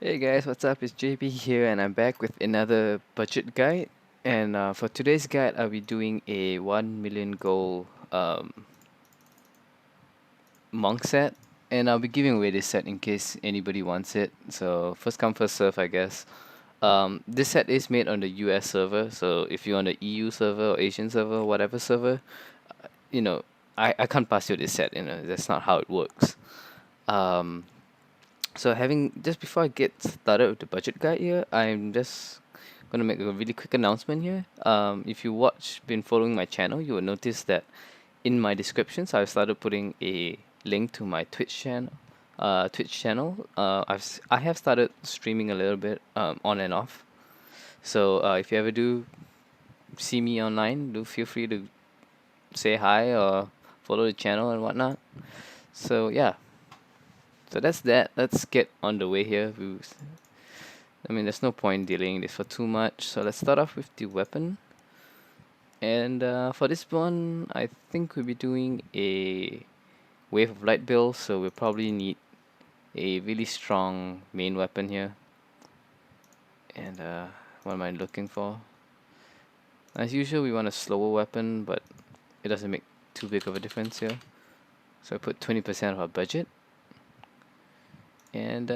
Hey guys, what's up? It's JP here, and I'm back with another budget guide. And for today's guide, I'll be doing a 1 million gold monk set, and I'll be giving away this set in case anybody wants it. So first come, first serve, I guess. This set is made on the US server, so if you're on the EU server or Asian server, whatever server, you know, I can't pass you this set. That's not how it works. Um, So having just before I get started with the budget guide here, I'm just gonna make a really quick announcement here. If you been following my channel, you will notice that in my descriptions, I've started putting a link to my Twitch channel. I have started streaming a little bit on and off. So if you ever do see me online, do feel free to say hi or follow the channel and whatnot. So yeah, so that's that. Let's get on the way here. I mean, there's no point delaying this for too much. So let's start off with the weapon. And for this one, I think we'll be doing a Wave of Light build, so we'll probably need a really strong main weapon here. And what am I looking for? As usual, we want a slower weapon, but it doesn't make too big of a difference here. So I put 20% of our budget. And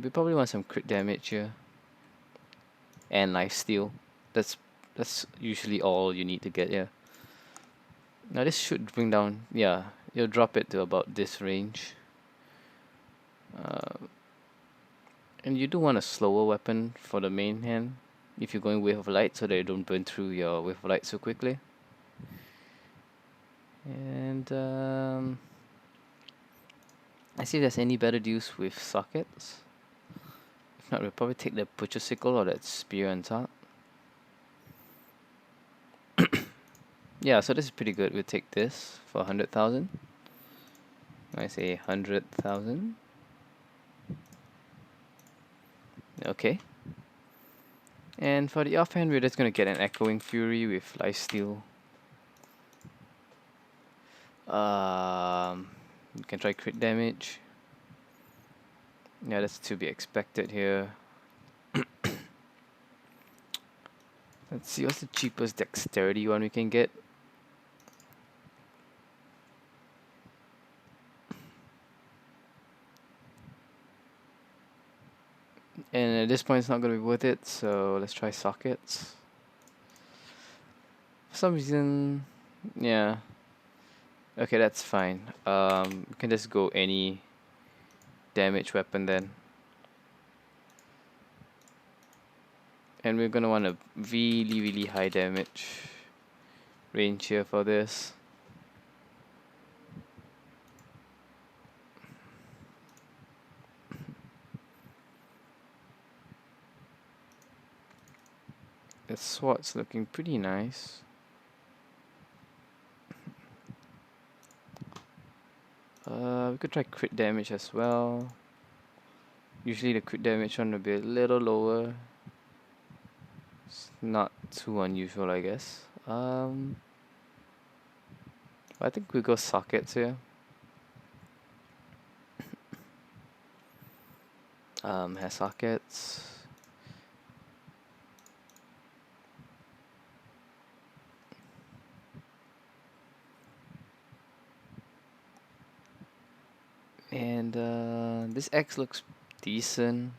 we probably want some crit damage here. And lifesteal. That's usually all you need to get here. Now this should bring down, yeah, you'll drop it to about this range. Uh, and you do want a slower weapon for the main hand if you're going Wave of Light so that you don't burn through your Wave of Light so quickly. And I see if there's any better deals with sockets. If not, we'll probably take the Butcher Sickle or that Spear on top. Yeah, so this is pretty good. We'll take this for 100,000. I say 100,000. Okay. And for the offhand, we're just gonna get an Echoing Fury with Lifesteal. You can try crit damage. Yeah, that's to be expected here. Let's see, what's the cheapest dexterity one we can get? And at this point, it's not gonna be worth it, so let's try sockets. For some reason, yeah. Okay, that's fine. We can just go any damage weapon then. And we're gonna want a really, really high damage range here for this. The sword's looking pretty nice. We could try crit damage as well. Usually the crit damage one will be a little lower. It's not too unusual, I guess. I think we go sockets here. Has sockets. And this X looks decent.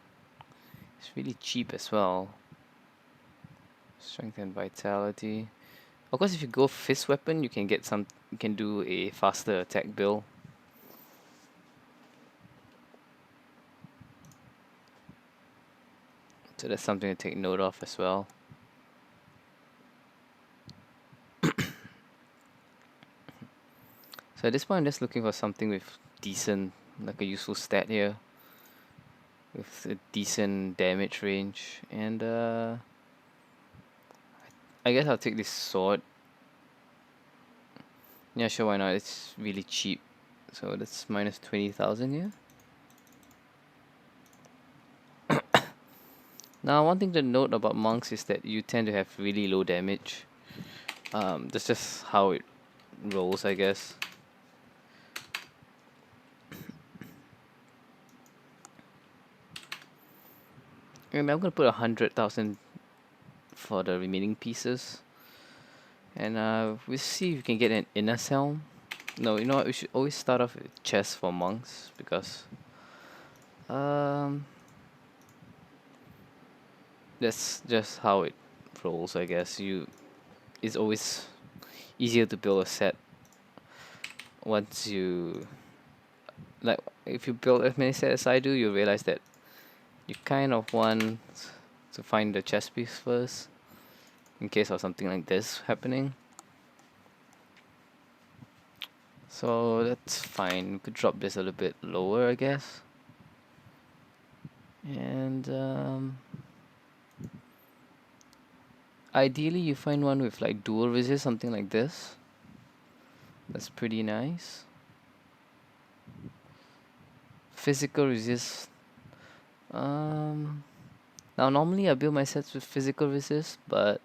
It's really cheap as well. Strength and vitality. Of course, if you go fist weapon, you can get some. You can do a faster attack build. So that's something to take note of as well. So at this point, I'm just looking for something with decent, like a useful stat here, with a decent damage range, and I guess I'll take this sword. Yeah, sure, why not? It's really cheap. So that's minus 20,000 here. Now, one thing to note about monks is that you tend to have really low damage. That's just how it rolls, I guess. And I'm gonna put 100,000 for the remaining pieces, and we'll see if we can get an inner helm. No, you know what? We should always start off with chest for monks because um that's just how it rolls, I guess. It's always easier to build a set once you like if you build as many sets as I do, you realize that you kind of want to find the chest piece first in case of something like this happening. So that's fine. We could drop this a little bit lower, I guess. And ideally, you find one with like dual resist, something like this. That's pretty nice. Physical resist. Um, Now normally I build my sets with physical resist, but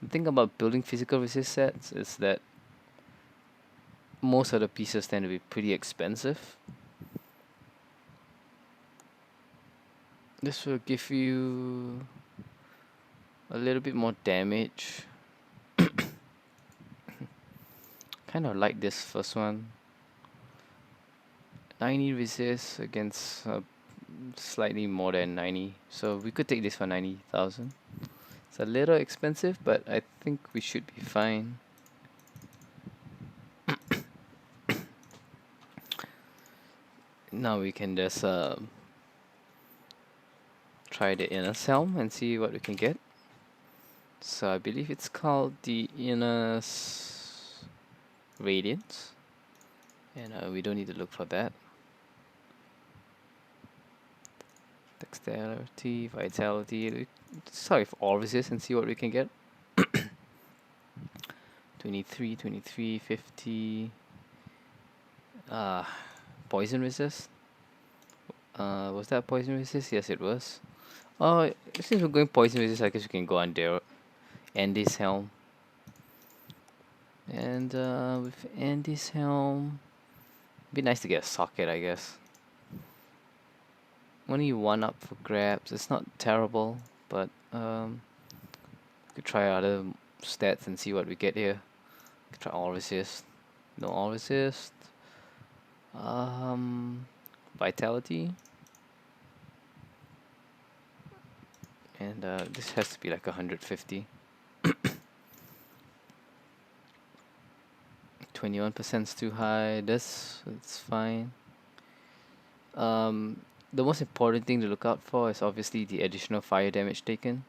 the thing about building physical resist sets is that most of the pieces tend to be pretty expensive. This will give you a little bit more damage. Kind of like this first one. 90 resist against slightly more than 90. So we could take this for 90,000. It's a little expensive, but I think we should be fine. Now we can just try the inner helm and see what we can get. So I believe it's called the inner radiance, and we don't need to look for that. Dexterity, vitality. Let's start with all resist and see what we can get. 23, 23, 50. Poison resist. Was that poison resist? Yes, it was. Oh, since we're going poison resist, I guess we can go on there. Andy's helm. And with Andy's helm, be nice to get a socket, I guess. Only one up for grabs. It's not terrible, but could try other stats and see what we get here. Could try all resist. No all resist. Vitality. And this has to be like 150. 21% is too high. It's fine. The most important thing to look out for is obviously the additional fire damage taken.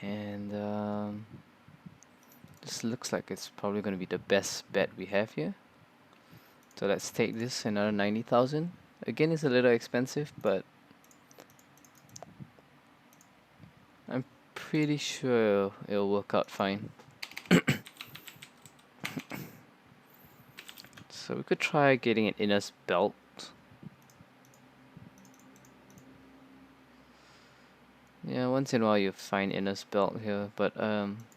And this looks like it's probably going to be the best bet we have here. So let's take this, another 90,000. Again, it's a little expensive, but I'm pretty sure it'll work out fine. So we could try getting an inner's belt. Yeah, once in a while you find inner's belt here, but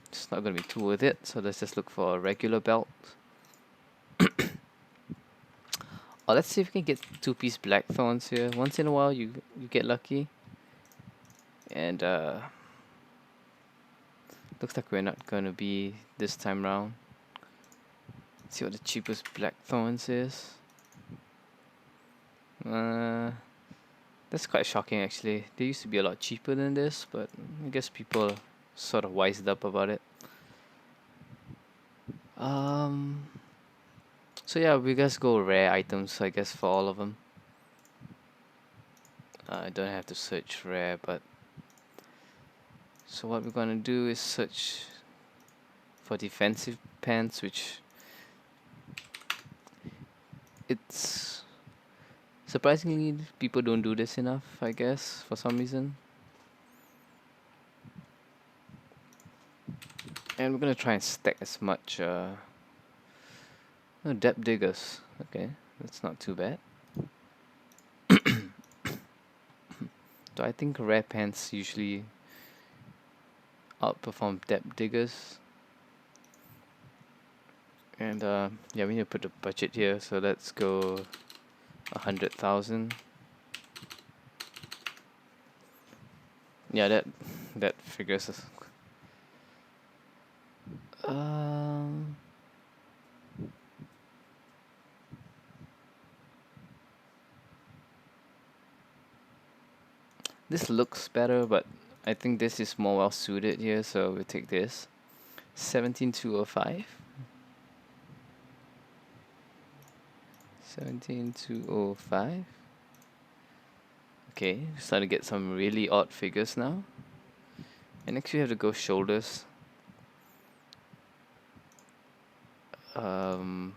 it's not gonna be too worth it. So let's just look for a regular belt. Oh, let's see if we can get two-piece blackthorns here. Once in a while you get lucky. And looks like we're not gonna be this time round. Let's see what the cheapest blackthorns is. That's quite shocking actually. They used to be a lot cheaper than this, but I guess people sort of wised up about it. So yeah, we just go rare items, I guess, for all of them. I don't have to search rare, but so what we're gonna do is search for defensive pants, which it's surprisingly people don't do this enough, I guess, for some reason. And we're gonna try and stack as much depth diggers. Okay, that's not too bad. So I think rare pants usually outperform depth diggers. And yeah, we need to put the budget here, so let's go 100,000. Yeah, that figures us. Um, this looks better, but I think this is more well suited here, so we'll take this. 17205. 17205. Okay, starting to get some really odd figures now. And next we have to go shoulders. You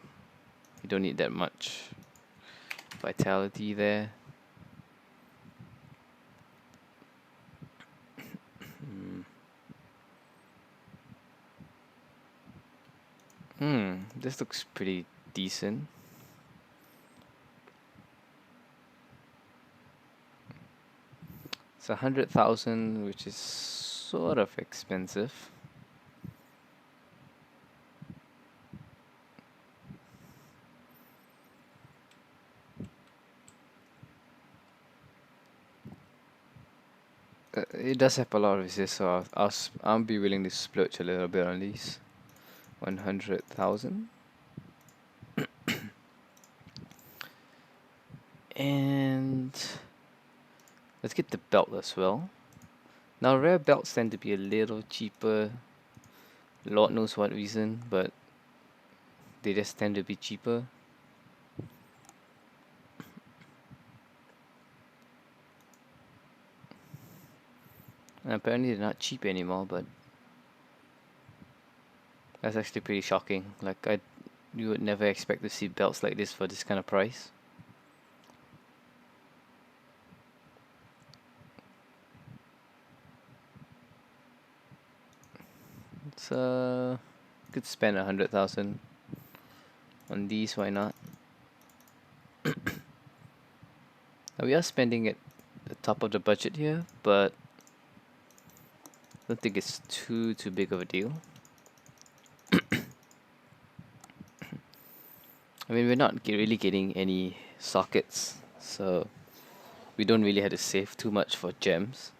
don't need that much vitality there. This looks pretty decent. It's 100,000, which is sort of expensive. It does have a lot of resist, so I'll be willing to splurge a little bit on these. 100,000. And let's get the belt as well. Now rare belts tend to be a little cheaper. Lord knows what reason, but they just tend to be cheaper. And apparently they're not cheap anymore, but that's actually pretty shocking. Like you would never expect to see belts like this for this kind of price. It's could spend 100,000 on these. Why not? We are spending at the top of the budget here, but I don't think it's too big of a deal. I mean, we're not really getting any sockets, so we don't really have to save too much for gems.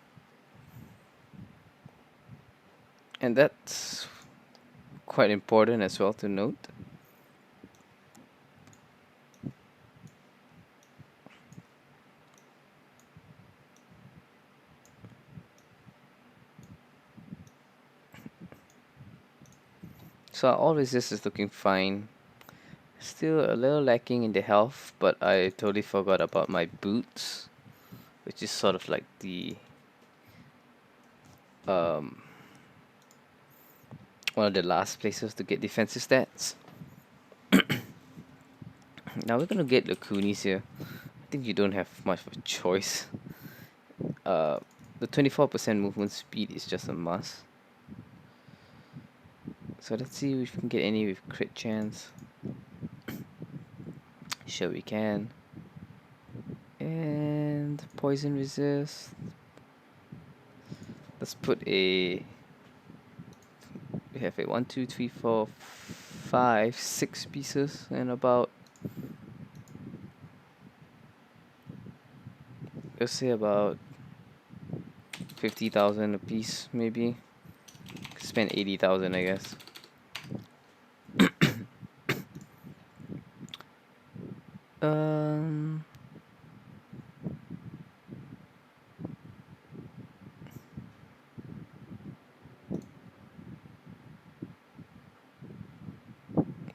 And that's quite important as well to note. So all resist is looking fine. Still a little lacking in the health, but I totally forgot about my boots, which is sort of like the one of the last places to get defensive stats. Now we're gonna get the Kunis here. I think you don't have much of a choice. The 24% movement speed is just a must. So let's see if we can get any with crit chance. Sure we can. And poison resist. Let's put a. We have a 1, 2, 3, 4, 5, 6 pieces and about. Let's say about 50,000 a piece, maybe. Spend 80,000, I guess. Um.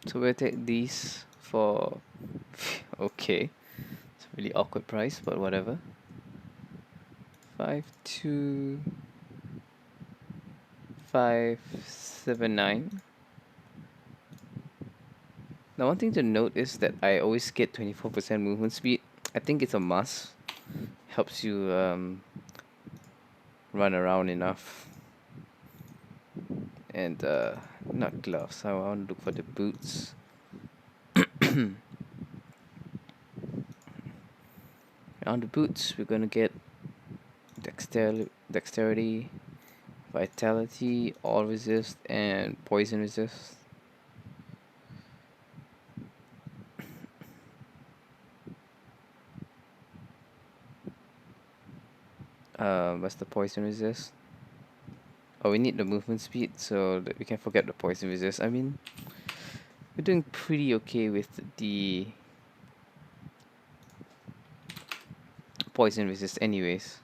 So we'll take these for. Okay, it's a really awkward price, but whatever. 52579. Now one thing to note is that I always get 24% movement speed. I think it's a must. Helps you run around enough. And not gloves. I want to look for the boots. On the boots, we're gonna get dexterity, vitality, all resist, and poison resist. What's the poison resist? Oh, we need the movement speed so that we can forget the poison resist. I mean, we're doing pretty okay with the poison resist anyways.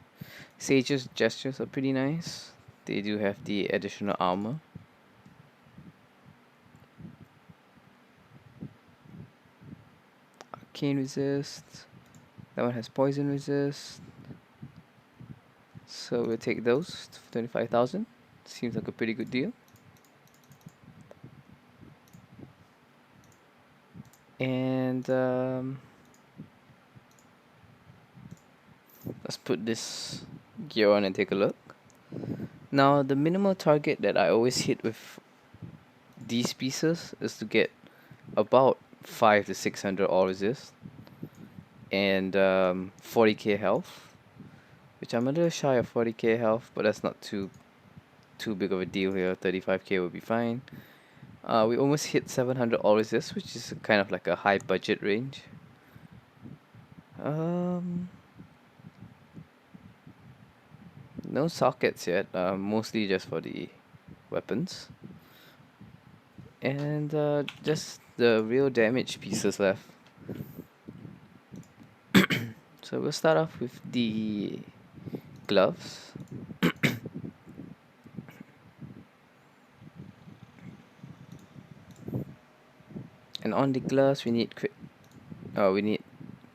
Sage's gestures are pretty nice. They do have the additional armor. Arcane resist. That one has poison resist. So we'll take those for 25,000. Seems like a pretty good deal. And let's put this gear on and take a look. Now the minimal target that I always hit with these pieces is to get about 5 to 600 all resist and 40k health, which I'm a little shy of 40k health, but that's not too big of a deal here. 35k will be fine. We almost hit 700 all resist, which is kind of like a high budget range. No sockets yet, mostly just for the weapons. And just the real damage pieces left. So we'll start off with the gloves. And on the gloves we need we need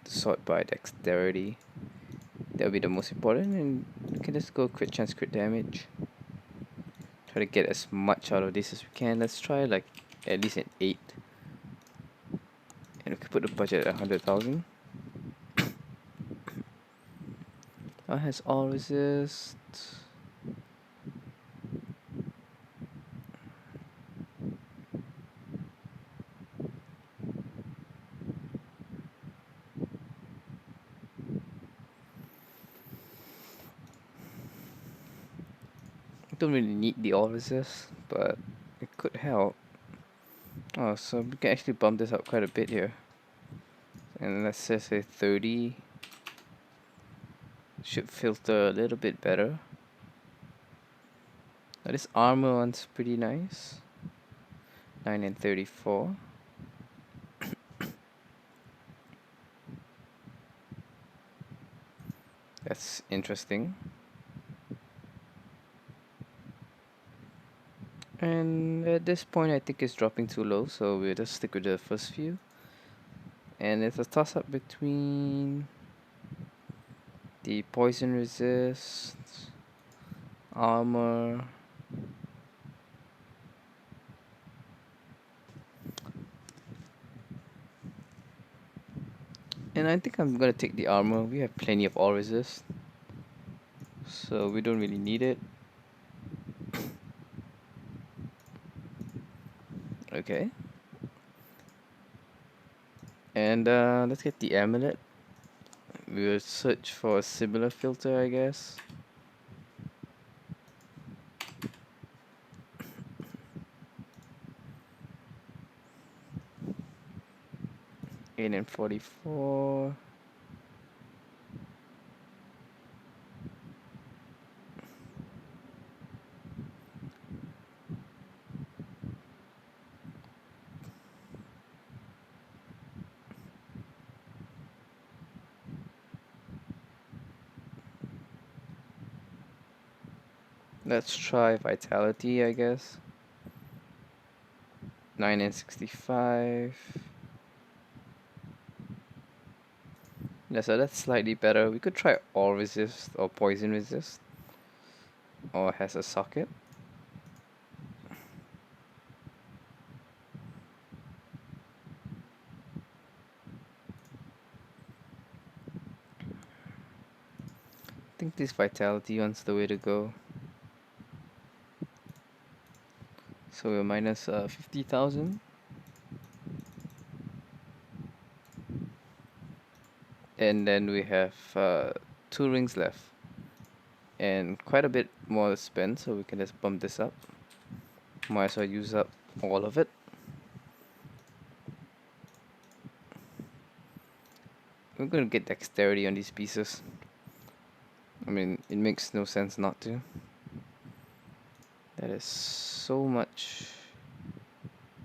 sort by dexterity. That'll be the most important, and we can just go crit chance, crit damage. Try to get as much out of this as we can. Let's try like at least an 8. And we can put the budget at 100,000. That has all resist. Don't really need the all resist, but it could help. Oh, so we can actually bump this up quite a bit here. And let's just say 30. Should filter a little bit better. Now this armor one's pretty nice. 9 and 34. That's interesting. And at this point I think it's dropping too low, so we'll just stick with the first few. And it's a toss up between the poison resist, armor, and I think I'm gonna take the armor. We have plenty of all resist, so we don't really need it. Okay. And let's get the amulet. We'll search for a similar filter, I guess. Eight and 44. Let's try vitality, I guess. 9 and 65. Yeah, so that's slightly better. We could try all resist or poison resist. Or has a socket. I think this vitality one's the way to go. So we're minus 50,000. And then we have 2 rings left. And quite a bit more to spend, so we can just bump this up. Might as well use up all of it. We're gonna get dexterity on these pieces. I mean, it makes no sense not to. That is so much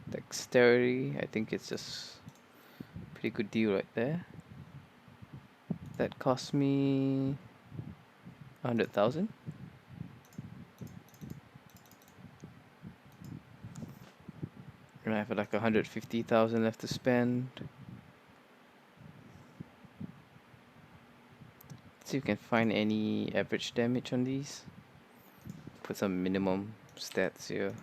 dexterity. I think it's just a pretty good deal right there. That cost me 100,000. And I have like 150,000 left to spend. See if we can find any average damage on these. Put some minimum stats here.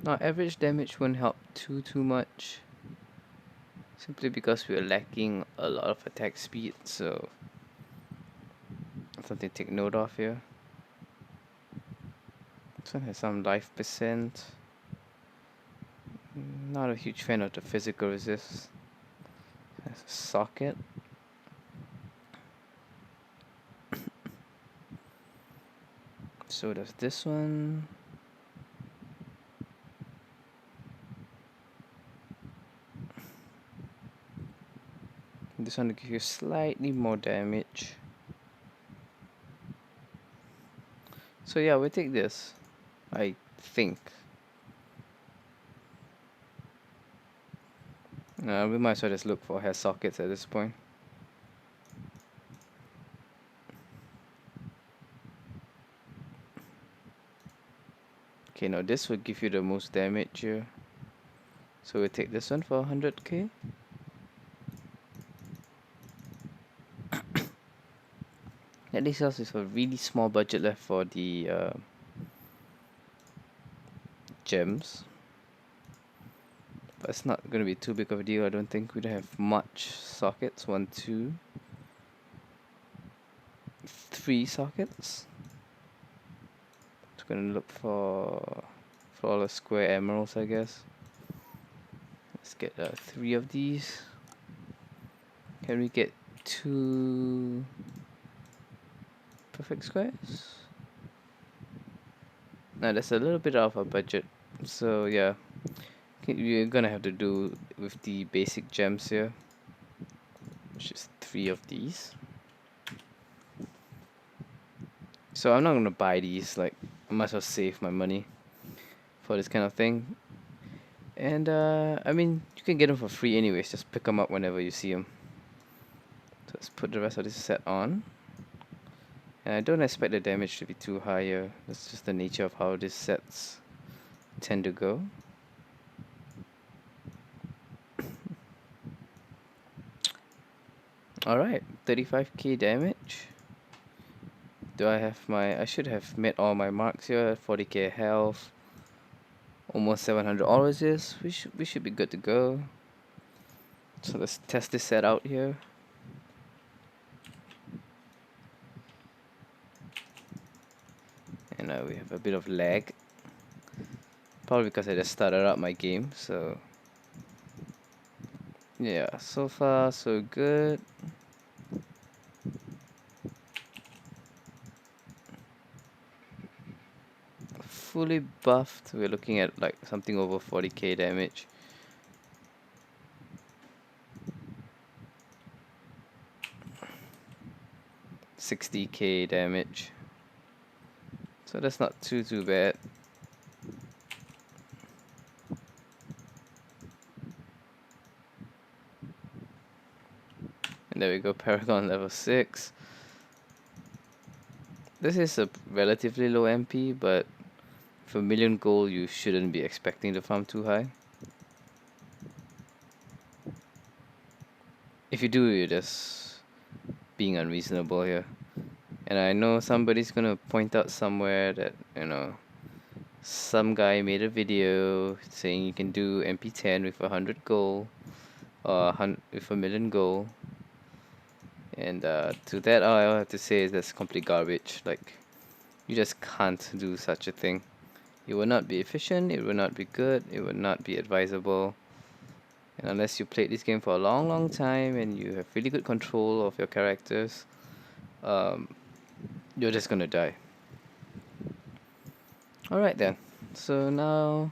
Now average damage won't help too much, simply because we're lacking a lot of attack speed, so something to take note of here. This one has some life percent. Not a huge fan of the physical resist. Has a socket. So does this one. This one will give you slightly more damage. So yeah, we'll take this, I think. We might as well just look for hair sockets at this point. Okay, now this will give you the most damage here. So we'll take this one for 100k. At least else is a really small budget left for the gems. But it's not going to be too big of a deal. I don't think we don't have much sockets. 1, 2, 3 sockets. Just going to look for all the square emeralds, I guess. Let's get 3 of these. Can we get 2 perfect squares? Now that's a little bit out of our budget. So yeah, we're gonna have to do with the basic gems here, which is 3 of these. So I'm not gonna buy these, like I might as well save my money for this kind of thing. And I mean, you can get them for free anyways, just pick them up whenever you see them. So let's put the rest of this set on. And I don't expect the damage to be too high here. That's just the nature of how these sets tend to go. Alright, 35k damage. I should have met all my marks here. 40k health. Almost 700 oranges. We should be good to go. So let's test this set out here. And we have a bit of lag. Probably because I just started up my game, so yeah, so far so good. Fully buffed, we're looking at like something over 40k damage. $60k damage. So that's not too bad. And there we go, Paragon level 6. This is a relatively low MP, but for 1,000,000 gold you shouldn't be expecting to farm too high. If you do, you're just being unreasonable here. And I know somebody's gonna point out somewhere that, you know, some guy made a video saying you can do MP10 with 100 gold or with 1,000,000 gold. And to that, all I have to say is that's complete garbage. Like, you just can't do such a thing. It will not be efficient, it will not be good, it will not be advisable. And unless you played this game for a long time and you have really good control of your characters, you're just gonna die. Alright then, so now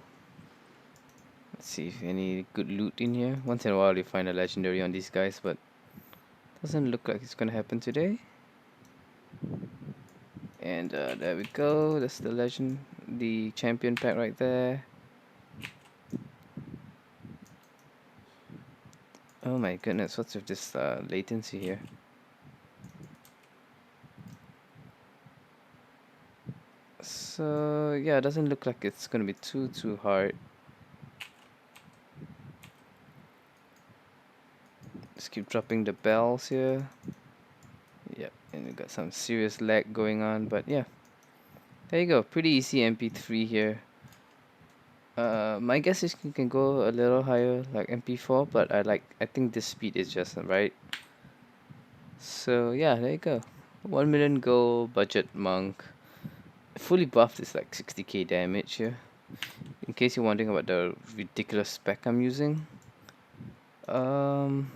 Let's see if any good loot in here. Once in a while you find a legendary on these guys, but doesn't look like it's gonna happen today. And there we go. That's the legend, the champion pack right there. Oh my goodness, what's with this latency here? So yeah, it doesn't look like it's gonna be too hard. Just keep dropping the bells here. Yep, and we got some serious lag going on, but yeah. There you go, pretty easy MP3 here. My guess is you can go a little higher, like MP4, but I think this speed is just right. So yeah, there you go. 1 million gold budget monk. Fully buffed is like 60k damage here. In case you're wondering about the ridiculous spec I'm using, um,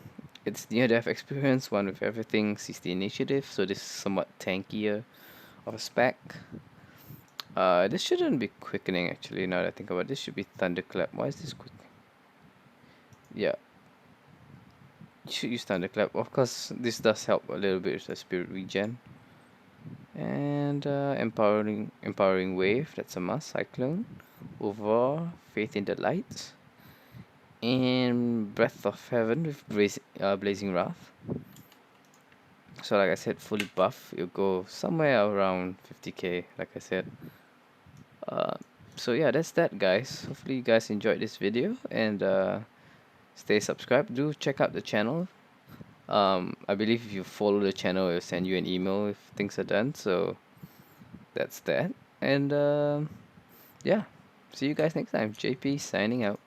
it's near death experience, one with everything, 60 initiative, so this is somewhat tankier of a spec. This shouldn't be quickening actually. Now that I think about it, this should be thunderclap. Why is this quick? Yeah, you should use thunderclap. Of course, this does help a little bit with the spirit regen. And empowering wave. That's a must. Cyclone, overall faith in the light, and breath of heaven with blazing wrath. So like I said, fully buff, you'll go somewhere around 50k. Like I said. Uh, so yeah, that's that, guys. Hopefully you guys enjoyed this video and stay subscribed. Do check out the channel. I believe if you follow the channel, it'll send you an email if things are done. So that's that. And yeah, see you guys next time. JP signing out.